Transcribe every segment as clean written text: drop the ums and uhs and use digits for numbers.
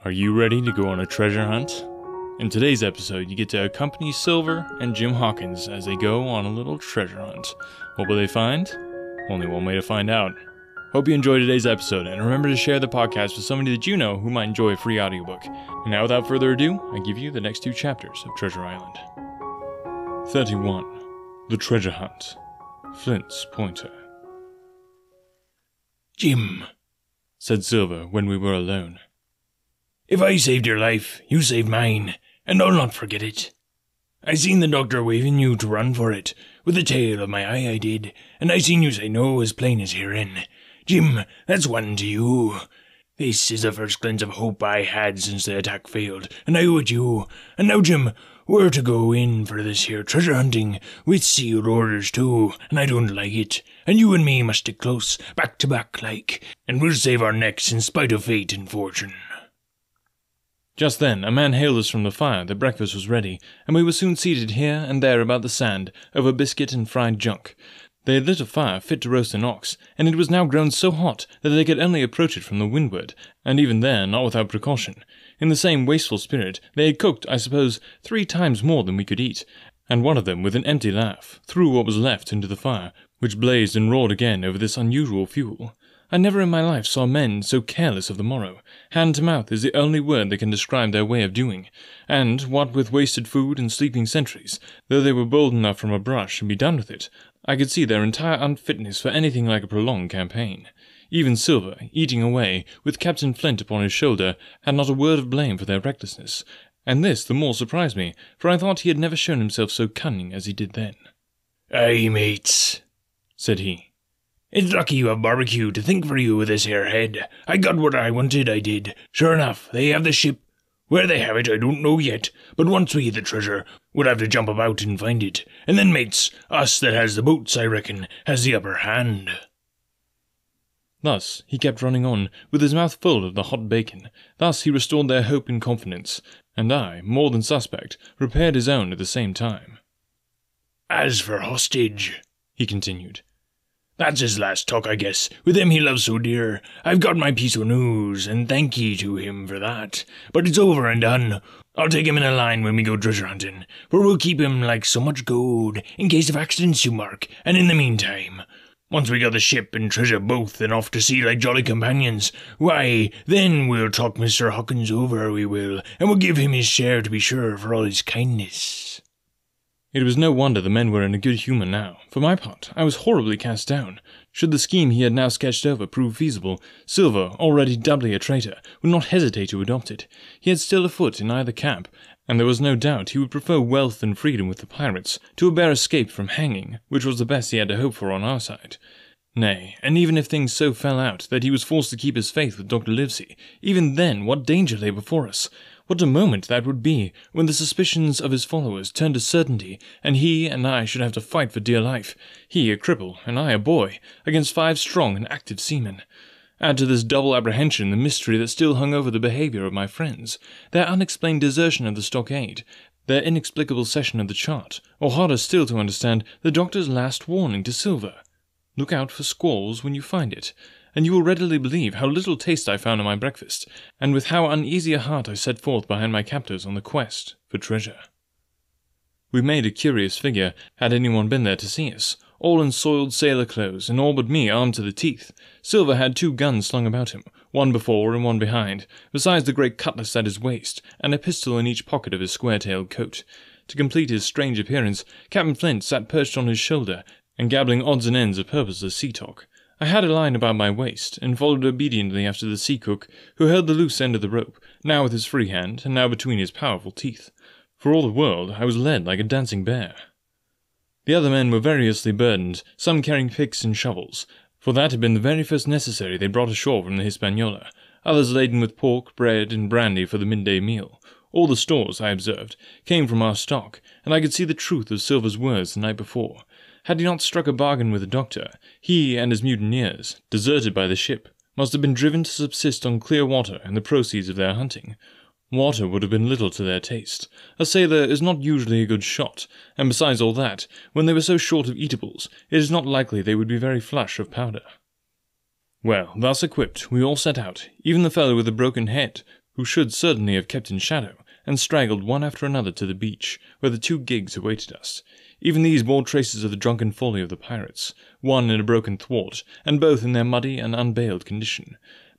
Are you ready to go on a treasure hunt? In today's episode, you get to accompany Silver and Jim Hawkins as they go on a little treasure hunt. What will they find? Only one way to find out. Hope you enjoyed today's episode, and remember to share the podcast with somebody that you know who might enjoy a free audiobook. And now, without further ado, I give you the next two chapters of Treasure Island. 31. The Treasure Hunt. Flint's Pointer. "Jim," said Silver when we were alone. "if I saved your life, you saved mine, and I'll not forget it. I seen the doctor waving you to run for it. With the tail of my eye I did, and I seen you say no as plain as hearing. Jim, that's one to you. This is the first glimpse of hope I had since the attack failed, and I owe it you. And now, Jim, we're to go in for this here treasure hunting, with sealed orders too, and I don't like it. And you and me must stick close, back to back like, and we'll save our necks in spite of fate and fortune." Just then, a man hailed us from the fire that breakfast was ready, and we were soon seated here and there about the sand, over biscuit and fried junk. They had lit a fire fit to roast an ox, and it was now grown so hot that they could only approach it from the windward, and even there not without precaution. In the same wasteful spirit, they had cooked, I suppose, 3 times more than we could eat, and one of them, with an empty laugh, threw what was left into the fire, which blazed and roared again over this unusual fuel. I never in my life saw men so careless of the morrow. Hand to mouth is the only word that can describe their way of doing, and, what with wasted food and sleeping sentries, though they were bold enough from a brush and be done with it, I could see their entire unfitness for anything like a prolonged campaign. Even Silver, eating away, with Captain Flint upon his shoulder, had not a word of blame for their recklessness, and this the more surprised me, for I thought he had never shown himself so cunning as he did then. "Aye, mates," said he. "It's lucky you have barbecue to think for you with this here head. I got what I wanted, I did. Sure enough, they have the ship. Where they have it, I don't know yet, but once we hit the treasure, we'll have to jump about and find it. And then, mates, us that has the boats, I reckon, has the upper hand." Thus he kept running on, with his mouth full of the hot bacon. Thus he restored their hope and confidence, and I, more than suspect, repaired his own at the same time. "As for hostage," he continued, "that's his last talk, I guess, with him he loves so dear. I've got my piece of news, and thank ye to him for that. But it's over and done. I'll take him in a line when we go treasure hunting, for we'll keep him like so much gold, in case of accidents, you mark, and in the meantime, once we got the ship and treasure both and off to sea like jolly companions, why, then we'll talk Mr. Hawkins over, we will, and we'll give him his share to be sure for all his kindness." It was no wonder the men were in a good humour now. For my part, I was horribly cast down. Should the scheme he had now sketched over prove feasible, Silver, already doubly a traitor, would not hesitate to adopt it. He had still a foot in either camp, and there was no doubt he would prefer wealth and freedom with the pirates to a bare escape from hanging, which was the best he had to hope for on our side. Nay, and even if things so fell out that he was forced to keep his faith with Dr. Livesey, even then what danger lay before us? What a moment that would be, when the suspicions of his followers turned to certainty, and he and I should have to fight for dear life, he a cripple, and I a boy, against 5 strong and active seamen. Add to this double apprehension the mystery that still hung over the behaviour of my friends, their unexplained desertion of the stockade, their inexplicable cession of the chart, or harder still to understand, the doctor's last warning to Silver. Look out for squalls when you find it, and you will readily believe how little taste I found in my breakfast, and with how uneasy a heart I set forth behind my captors on the quest for treasure. We made a curious figure, had anyone been there to see us, all in soiled sailor clothes, and all but me armed to the teeth. Silver had 2 guns slung about him, one before and one behind, besides the great cutlass at his waist, and a pistol in each pocket of his square-tailed coat. To complete his strange appearance, Captain Flint sat perched on his shoulder, and gabbling odds and ends of purposeless sea-talk. I had a line about my waist, and followed obediently after the sea cook, who held the loose end of the rope, now with his free hand, and now between his powerful teeth. For all the world, I was led like a dancing bear. The other men were variously burdened, some carrying picks and shovels, for that had been the very first necessary they brought ashore from the Hispaniola, others laden with pork, bread, and brandy for the midday meal. All the stores, I observed, came from our stock, and I could see the truth of Silver's words the night before. Had he not struck a bargain with the doctor, he and his mutineers, deserted by the ship, must have been driven to subsist on clear water and the proceeds of their hunting. Water would have been little to their taste. A sailor is not usually a good shot, and besides all that, when they were so short of eatables, it is not likely they would be very flush of powder. Well, thus equipped, we all set out, even the fellow with the broken head, who should certainly have kept in shadow, and straggled one after another to the beach, where the 2 gigs awaited us. Even these bore traces of the drunken folly of the pirates, one in a broken thwart, and both in their muddy and unbaled condition.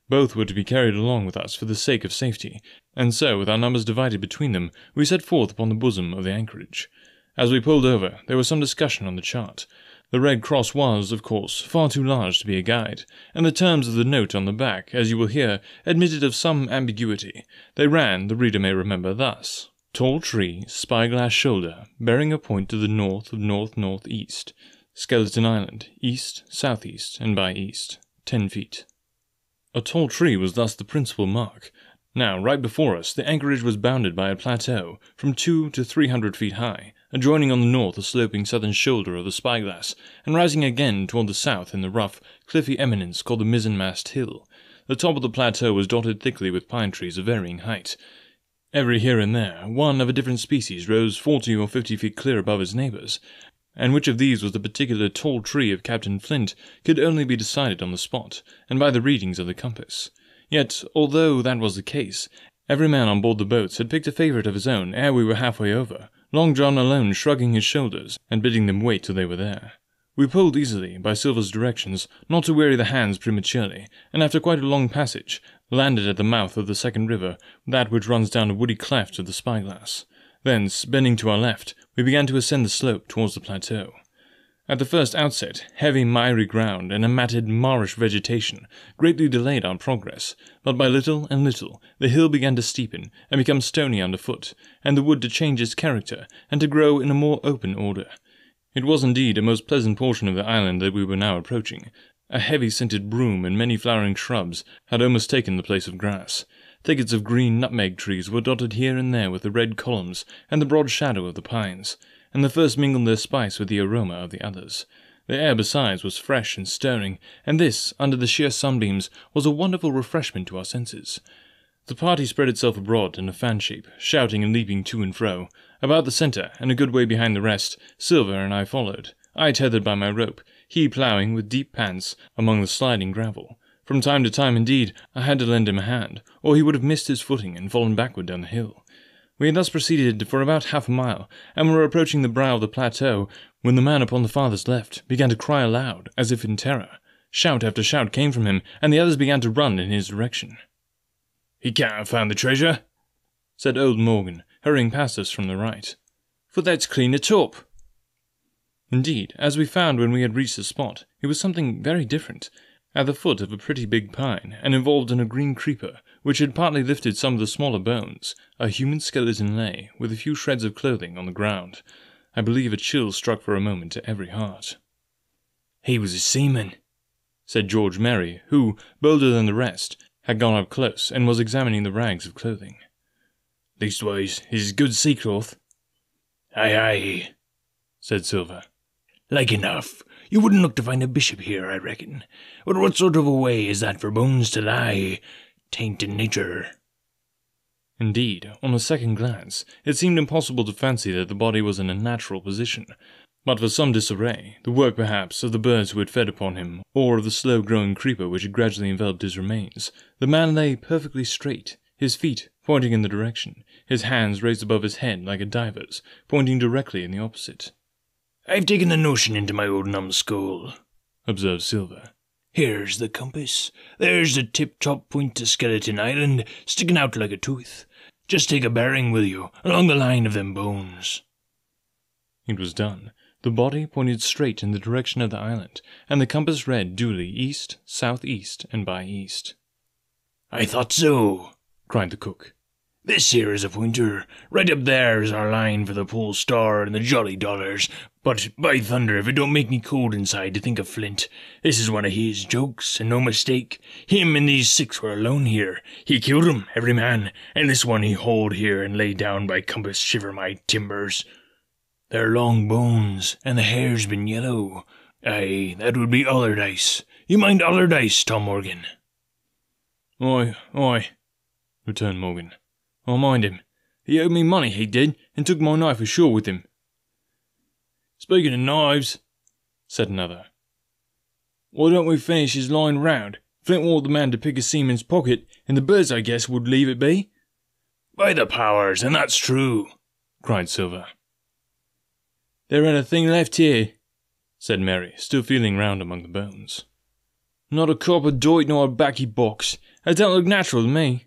Both were to be carried along with us for the sake of safety, and so, with our numbers divided between them, we set forth upon the bosom of the anchorage. As we pulled over, there was some discussion on the chart. The Red Cross was, of course, far too large to be a guide, and the terms of the note on the back, as you will hear, admitted of some ambiguity. They ran, the reader may remember, thus: Tall tree, spyglass shoulder, bearing a point to the north of north-northeast. Skeleton Island, east, southeast, and by east. 10 feet. A tall tree was thus the principal mark. Now, right before us, the anchorage was bounded by a plateau, from 200 to 300 feet high, adjoining on the north the sloping southern shoulder of the spyglass, and rising again toward the south in the rough, cliffy eminence called the mizzenmast hill. The top of the plateau was dotted thickly with pine trees of varying height. Every here and there, one of a different species rose 40 or 50 feet clear above its neighbours, and which of these was the particular tall tree of Captain Flint could only be decided on the spot, and by the readings of the compass. Yet, although that was the case, every man on board the boats had picked a favourite of his own ere we were halfway over, Long John alone shrugging his shoulders, and bidding them wait till they were there. We pulled easily, by Silver's directions, not to weary the hands prematurely, and after quite a long passage, landed at the mouth of the second river, that which runs down a woody cleft of the spyglass. Thence, bending to our left, we began to ascend the slope towards the plateau. At the first outset, heavy miry ground and a matted marish vegetation greatly delayed our progress, but by little and little the hill began to steepen and become stony underfoot, and the wood to change its character and to grow in a more open order. It was indeed a most pleasant portion of the island that we were now approaching. A heavy-scented broom and many flowering shrubs had almost taken the place of grass. Thickets of green nutmeg trees were dotted here and there with the red columns and the broad shadow of the pines, and the first mingled their spice with the aroma of the others. The air besides was fresh and stirring, and this, under the sheer sunbeams, was a wonderful refreshment to our senses. The party spread itself abroad in a fan shape, shouting and leaping to and fro. About the centre, and a good way behind the rest, Silver and I followed, I tethered by my rope, he ploughing with deep pants among the sliding gravel. From time to time, indeed, I had to lend him a hand, or he would have missed his footing and fallen backward down the hill. We had thus proceeded for about half a mile, and were approaching the brow of the plateau, when the man upon the farthest left began to cry aloud, as if in terror. Shout after shout came from him, and the others began to run in his direction. "He can't have found the treasure," said old Morgan, hurrying past us from the right. "For that's clean a top." Indeed, as we found when we had reached the spot, it was something very different. At the foot of a pretty big pine, and involved in a green creeper, which had partly lifted some of the smaller bones, a human skeleton lay, with a few shreds of clothing on the ground. I believe a chill struck for a moment to every heart. "He was a seaman," said George Merry, who, bolder than the rest, had gone up close, and was examining the rags of clothing. "Leastwise, it's good sea cloth." "Aye, aye," said Silver. "Like enough. You wouldn't look to find a bishop here, I reckon. But what sort of a way is that for bones to lie? 'Tain't in nature." Indeed, on a second glance, it seemed impossible to fancy that the body was in a natural position. But for some disarray, the work perhaps of the birds who had fed upon him, or of the slow-growing creeper which had gradually enveloped his remains, the man lay perfectly straight, his feet pointing in the direction, his hands raised above his head like a diver's, pointing directly in the opposite. "I've taken the notion into my old numbskull," observed Silver. "Here's the compass. There's the tip-top point to Skeleton Island, sticking out like a tooth. Just take a bearing, will you, along the line of them bones." It was done. The body pointed straight in the direction of the island, and the compass read duly east, southeast, and by east. "I thought so," cried the cook. "This here is a pointer. Right up there is our line for the Pole Star and the Jolly Dollars. But, by thunder, if it don't make me cold inside to think of Flint. This is one of his jokes, and no mistake. Him and these 6 were alone here. He killed 'em, every man, and this one he hauled here and laid down by compass, shiver my timbers. They're long bones, and the hair's been yellow. Aye, that would be Allardyce. You mind Allardyce, Tom Morgan?" Aye, returned Morgan. "I mind him. He owed me money, he did, and took my knife ashore with him." "Speaking of knives," said another, "why don't we finish his line round? Flint warned the man to pick a seaman's pocket, and the birds, I guess, would leave it be." "By the powers, and that's true," cried Silver. "There ain't a thing left here," said Mary, still feeling round among the bones. "Not a copper doit nor a baccy box. That don't look natural to me."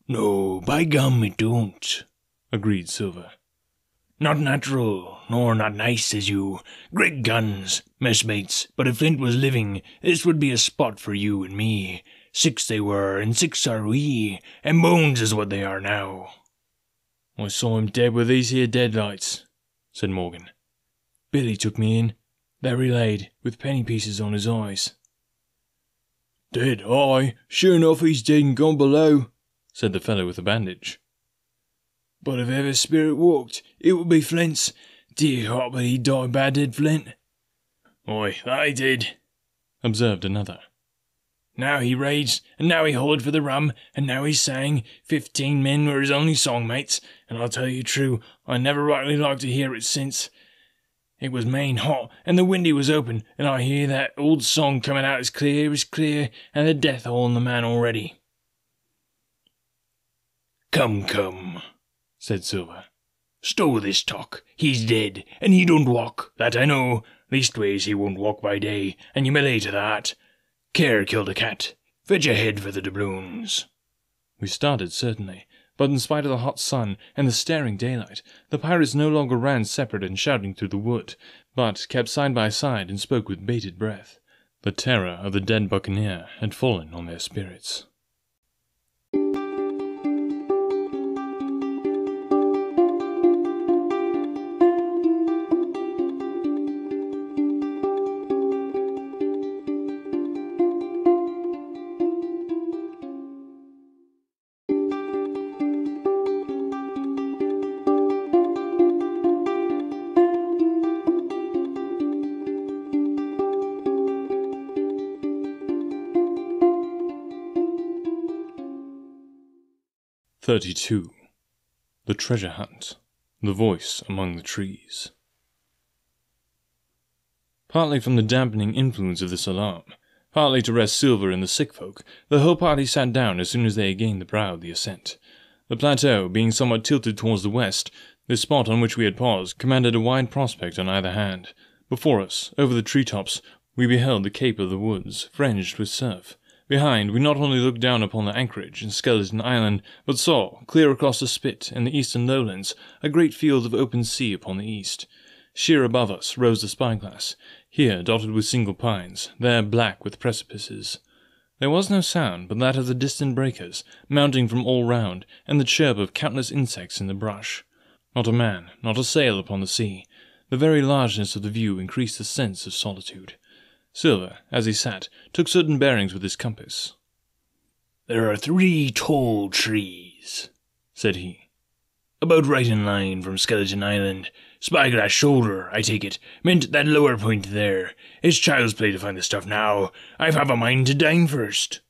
"No, by gum it don't," agreed Silver. "Not natural, nor not nice, says you. Great guns, messmates, but if Flint was living, this would be a spot for you and me. 6 they were, and 6 are we, and bones is what they are now." "I saw him dead with these here deadlights," said Morgan. "Billy took me in. There he laid, with penny pieces on his eyes." "Dead, aye. Sure enough he's dead and gone below," said the fellow with the bandage. "But if ever spirit walked, it would be Flint's. Dear heart, but he died bad, did Flint." "Aye, that he did," observed another. "Now he raged, and now he hollered for the rum, and now he sang. 15 men were his only songmates, and I'll tell you true, I never rightly liked to hear it since. It was main hot, and the windy was open, and I hear that old song coming out as clear, and the death hole in the man already." Come, said Silver. "Stow this talk. He's dead, and he don't walk, that I know. Leastways he won't walk by day, and you may lay to that. Care killed a cat. Fetch a head for the doubloons." We started, certainly, but in spite of the hot sun and the staring daylight, the pirates no longer ran separate and shouting through the wood, but kept side by side and spoke with bated breath. The terror of the dead buccaneer had fallen on their spirits. "32. The Treasure Hunt. The Voice Among the Trees." Partly from the dampening influence of this alarm, partly to rest Silver and the sick folk, the whole party sat down as soon as they had gained the brow of the ascent. The plateau being somewhat tilted towards the west, the spot on which we had paused commanded a wide prospect on either hand. Before us, over the tree-tops, we beheld the Cape of the Woods, fringed with surf. Behind, we not only looked down upon the anchorage and Skeleton Island, but saw, clear across the spit and the eastern lowlands, a great field of open sea upon the east. Sheer above us rose the spyglass, here dotted with single pines, there black with precipices. There was no sound but that of the distant breakers, mounting from all round, and the chirp of countless insects in the brush. Not a man, not a sail upon the sea. The very largeness of the view increased the sense of solitude. Silver, as he sat, took certain bearings with his compass. "There are 3 tall trees," said he, "about right in line from Skeleton Island. Spyglass shoulder, I take it, meant that lower point there. It's child's play to find the stuff now. I've half a mind to dine first."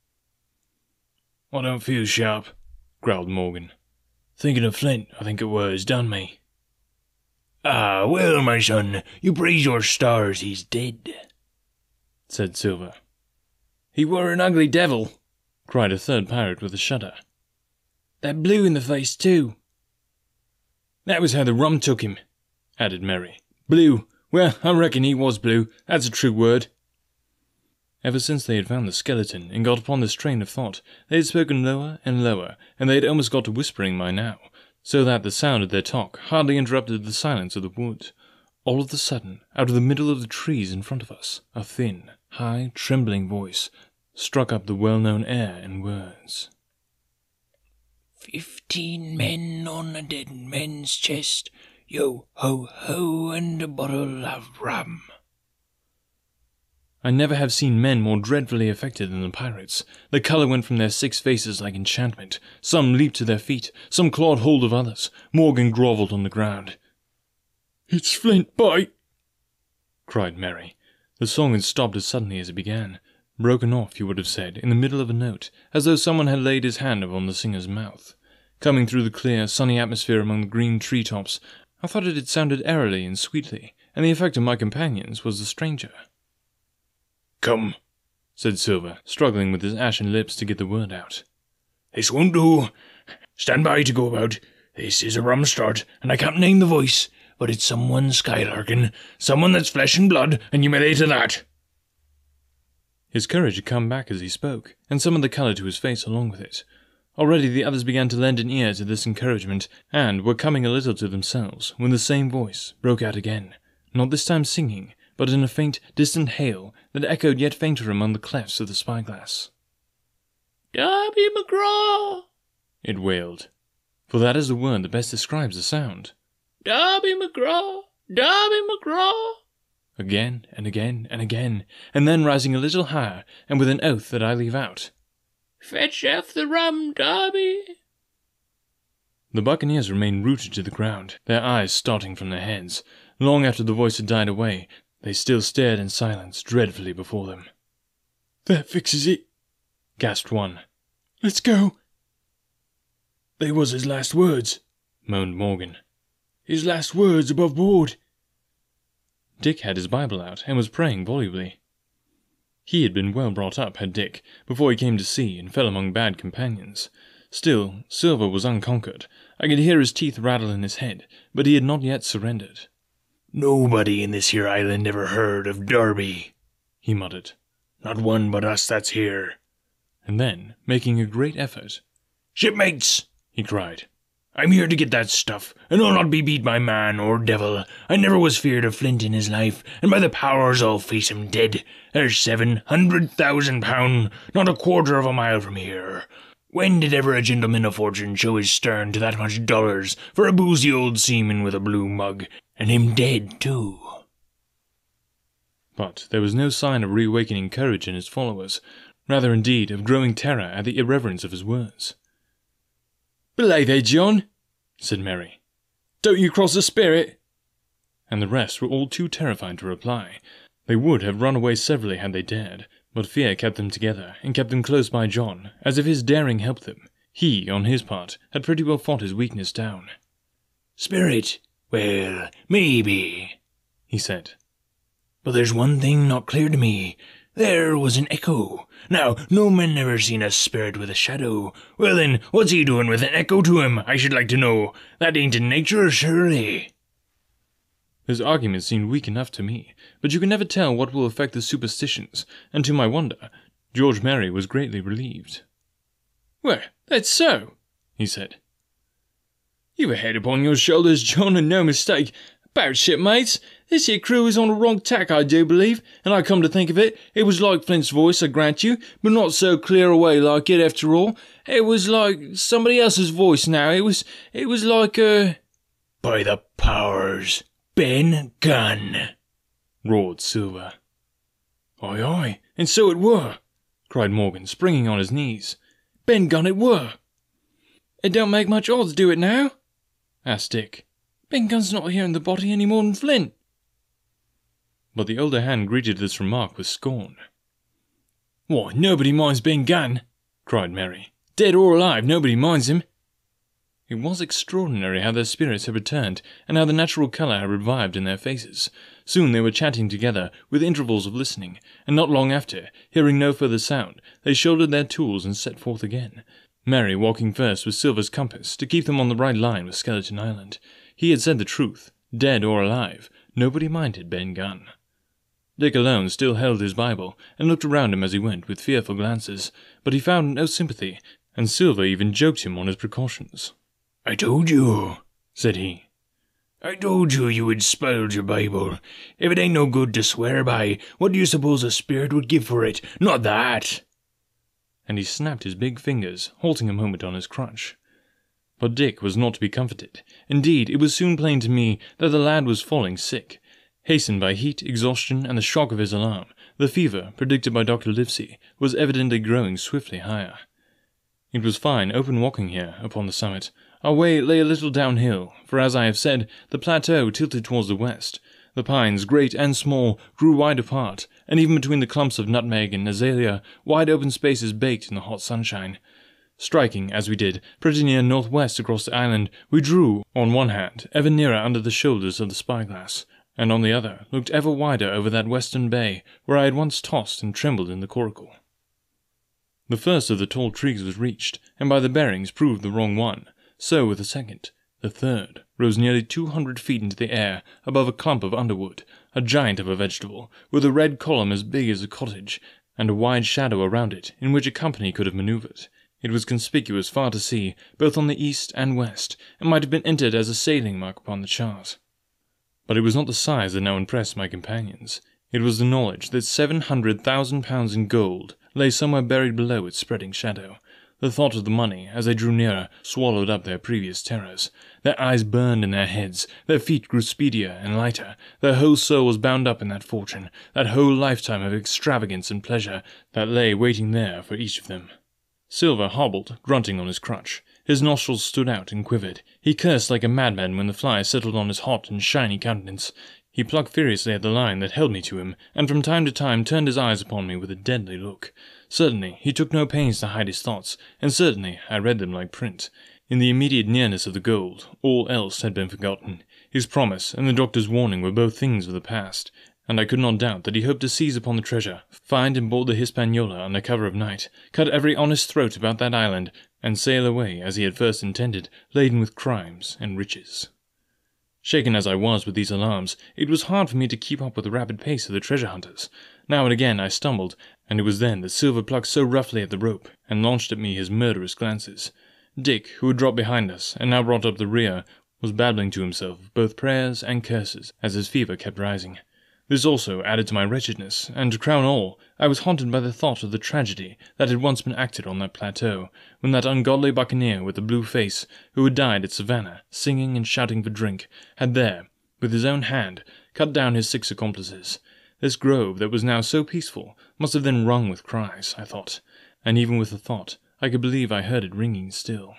"I don't feel sharp," growled Morgan. "Thinking of Flint, I think it was, done me." "Ah, well, my son, you praise your stars he's dead," said Silver. "He were an ugly devil," cried a third pirate with a shudder. "That blue in the face, too." "That was how the rum took him," added Mary. "Blue. Well, I reckon he was blue. That's a true word." Ever since they had found the skeleton and got upon this train of thought, they had spoken lower and lower, and they had almost got to whispering by now, so that the sound of their talk hardly interrupted the silence of the wood. All of a sudden, out of the middle of the trees in front of us, a thin, high, trembling voice struck up the well-known air in words. 15 men on a dead man's chest, yo-ho-ho, and a bottle of rum. I never have seen men more dreadfully affected than the pirates. The colour went from their 6 faces like enchantment. Some leaped to their feet, some clawed hold of others. Morgan grovelled on the ground. "It's Flint, by—" cried Mary. The song had stopped as suddenly as it began. Broken off, you would have said, in the middle of a note, as though someone had laid his hand upon the singer's mouth. Coming through the clear, sunny atmosphere among the green tree-tops, I thought it had sounded airily and sweetly, and the effect on my companions was the stranger. "Come," said Silver, struggling with his ashen lips to get the word out. "This won't do. Stand by to go about. This is a rum start, and I can't name the voice, but it's someone skylarking, someone that's flesh and blood, and you may lay to that." His courage had come back as he spoke, and some of the colour to his face along with it. Already the others began to lend an ear to this encouragement, and were coming a little to themselves, when the same voice broke out again, not this time singing, but in a faint, distant hail that echoed yet fainter among the clefts of the spyglass. "Darby McGraw!" it wailed, for that is the word that best describes the sound. "Darby McGraw! Darby McGraw!" Again and again and again, and then rising a little higher, and with an oath that I leave out. "Fetch off the rum, Darby!" The buccaneers remained rooted to the ground, their eyes starting from their heads. Long after the voice had died away, they still stared in silence dreadfully before them. "That fixes it," gasped one. "Let's go." "They was his last words," moaned Morgan. "His last words above board." Dick had his Bible out and was praying volubly. He had been well brought up, had Dick, before he came to sea and fell among bad companions. Still, Silver was unconquered. I could hear his teeth rattle in his head, but he had not yet surrendered. "Nobody in this here island ever heard of Darby," he muttered. "Not one but us that's here." And then, making a great effort, "Shipmates," he cried, "I'm here to get that stuff, and I'll not be beat by man or devil. I never was feared of Flint in his life, and by the powers I'll face him dead. There's £700,000, not a quarter of a mile from here. When did ever a gentleman of fortune show his stern to that much dollars for a boozy old seaman with a blue mug, and him dead too?" But there was no sign of reawakening courage in his followers, rather indeed of growing terror at the irreverence of his words. "Belay there, John," said Mary. "Don't you cross the spirit." And the rest were all too terrified to reply. They would have run away severally had they dared, but fear kept them together and kept them close by John, as if his daring helped them. He, on his part, had pretty well fought his weakness down. "Spirit? Well, maybe," he said. "But there's one thing not clear to me. There was an echo. Now, no man never seen a spirit with a shadow. Well then, what's he doing with an echo to him, I should like to know? That ain't in nature, surely." His argument seemed weak enough to me, but you can never tell what will affect the superstitions, and to my wonder, George Merry was greatly relieved. "Well, that's so," he said. "You've a head upon your shoulders, John, and no mistake. About shipmates, this here crew is on a wrong tack, I do believe, and I come to think of it, it was like Flint's voice, I grant you, but not so clear away like it after all. It was like somebody else's voice now, it was like "By the powers, Ben Gunn!" roared Silver. "Aye, aye, and so it were," cried Morgan, springing on his knees. "Ben Gunn it were." "It don't make much odds, do it now?" asked Dick. "Ben Gunn's not here in the body any more than Flint." But the older hand greeted this remark with scorn. "Why, nobody minds Ben Gunn," cried Mary. "Dead or alive, nobody minds him." It was extraordinary how their spirits had returned, and how the natural colour had revived in their faces. Soon they were chatting together, with intervals of listening, and not long after, hearing no further sound, they shouldered their tools and set forth again. Mary walking first with Silver's compass, to keep them on the right line with Skeleton Island. He had said the truth. Dead or alive, nobody minded Ben Gunn. Dick alone still held his Bible, and looked around him as he went with fearful glances, but he found no sympathy, and Silver even joked him on his precautions. "I told you," said he. "I told you would spoil your Bible. If it ain't no good to swear by, what do you suppose a spirit would give for it? Not that!" And he snapped his big fingers, halting a moment on his crutch. But Dick was not to be comforted. Indeed, it was soon plain to me that the lad was falling sick. Hastened by heat, exhaustion, and the shock of his alarm, the fever, predicted by Dr. Livesey, was evidently growing swiftly higher. It was fine, open walking here, upon the summit. Our way lay a little downhill, for as I have said, the plateau tilted towards the west. The pines, great and small, grew wide apart, and even between the clumps of nutmeg and azalea, wide open spaces baked in the hot sunshine. Striking, as we did, pretty near northwest across the island, we drew, on one hand, ever nearer under the shoulders of the spyglass, and on the other looked ever wider over that western bay where I had once tossed and trembled in the coracle. The first of the tall trees was reached, and by the bearings proved the wrong one. So with the second. The third rose nearly 200 feet into the air above a clump of underwood, a giant of a vegetable, with a red column as big as a cottage, and a wide shadow around it in which a company could have maneuvered. It was conspicuous far to sea, both on the east and west, and might have been entered as a sailing mark upon the chart. But it was not the size that now impressed my companions. It was the knowledge that 700,000 pounds in gold lay somewhere buried below its spreading shadow. The thought of the money, as they drew nearer, swallowed up their previous terrors. Their eyes burned in their heads, their feet grew speedier and lighter, their whole soul was bound up in that fortune, that whole lifetime of extravagance and pleasure that lay waiting there for each of them. Silver hobbled, grunting on his crutch. His nostrils stood out and quivered. He cursed like a madman when the fly settled on his hot and shiny countenance. He plucked furiously at the line that held me to him, and from time to time turned his eyes upon me with a deadly look. Certainly, he took no pains to hide his thoughts, and certainly I read them like print. In the immediate nearness of the gold, all else had been forgotten. His promise and the doctor's warning were both things of the past, and I could not doubt that he hoped to seize upon the treasure, find and board the Hispaniola under cover of night, cut every honest throat about that island, and sail away as he had first intended, laden with crimes and riches. Shaken as I was with these alarms, it was hard for me to keep up with the rapid pace of the treasure hunters. Now and again I stumbled, and it was then that Silver plucked so roughly at the rope, and launched at me his murderous glances. Dick, who had dropped behind us, and now brought up the rear, was babbling to himself both prayers and curses, as his fever kept rising. This also added to my wretchedness, and to crown all, I was haunted by the thought of the tragedy that had once been acted on that plateau, when that ungodly buccaneer with the blue face, who had died at Savannah, singing and shouting for drink, had there, with his own hand, cut down his 6 accomplices. This grove that was now so peaceful must have then rung with cries, I thought, and even with the thought, I could believe I heard it ringing still.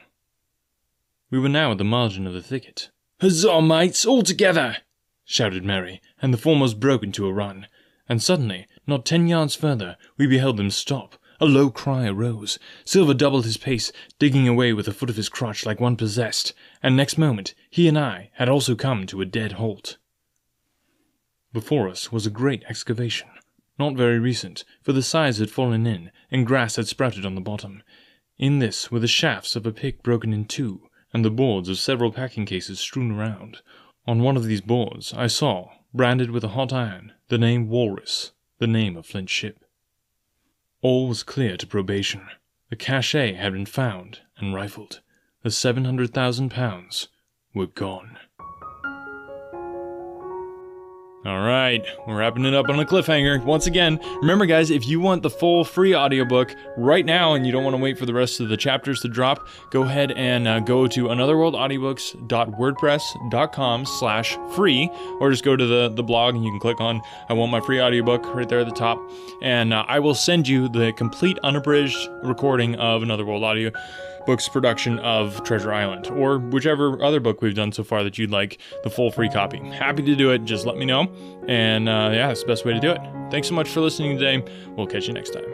We were now at the margin of the thicket. "Huzzah, mates, all together!" shouted Mary, and the foremost broke into a run. And suddenly, not 10 yards further, we beheld them stop. A low cry arose. Silver doubled his pace, digging away with the foot of his crutch like one possessed, and next moment he and I had also come to a dead halt. Before us was a great excavation, not very recent, for the sides had fallen in, and grass had sprouted on the bottom. In this were the shafts of a pick broken in two, and the boards of several packing cases strewn around. On one of these boards I saw, branded with a hot iron, the name Walrus, the name of Flint's ship. All was clear to probation. The cachet had been found and rifled. The 700,000 pounds were gone. Alright, we're wrapping it up on a cliffhanger. Once again, remember guys, if you want the full free audiobook right now and you don't want to wait for the rest of the chapters to drop, go ahead and go to anotherworldaudiobooks.wordpress.com/free, or just go to the blog and you can click on I want my free audiobook right there at the top, and I will send you the complete unabridged recording of Another World Audiobooks production of Treasure Island, or whichever other book we've done so far that you'd like the full free copy. Happy to do it, just let me know, and yeah, that's the best way to do it. Thanks so much for listening today. We'll catch you next time.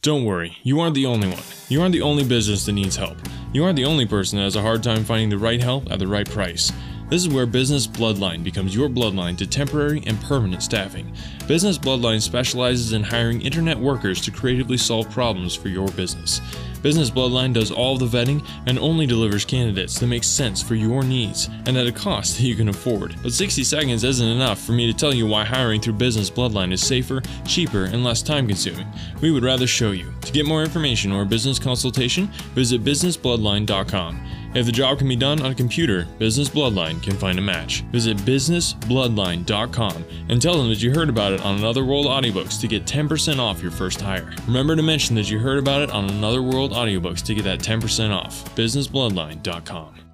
Don't worry, you aren't the only one. You aren't the only business that needs help. You aren't the only person that has a hard time finding the right help at the right price. This is where Business Bloodline becomes your bloodline to temporary and permanent staffing. Business Bloodline specializes in hiring internet workers to creatively solve problems for your business. Business Bloodline does all the vetting and only delivers candidates that make sense for your needs and at a cost that you can afford. But 60 seconds isn't enough for me to tell you why hiring through Business Bloodline is safer, cheaper, and less time-consuming. We would rather show you. To get more information or a business consultation, visit businessbloodline.com. If the job can be done on a computer, Business Bloodline can find a match. Visit businessbloodline.com and tell them that you heard about it on Another World Audiobooks to get 10% off your first hire. Remember to mention that you heard about it on Another World Audiobooks to get that 10% off. businessbloodline.com.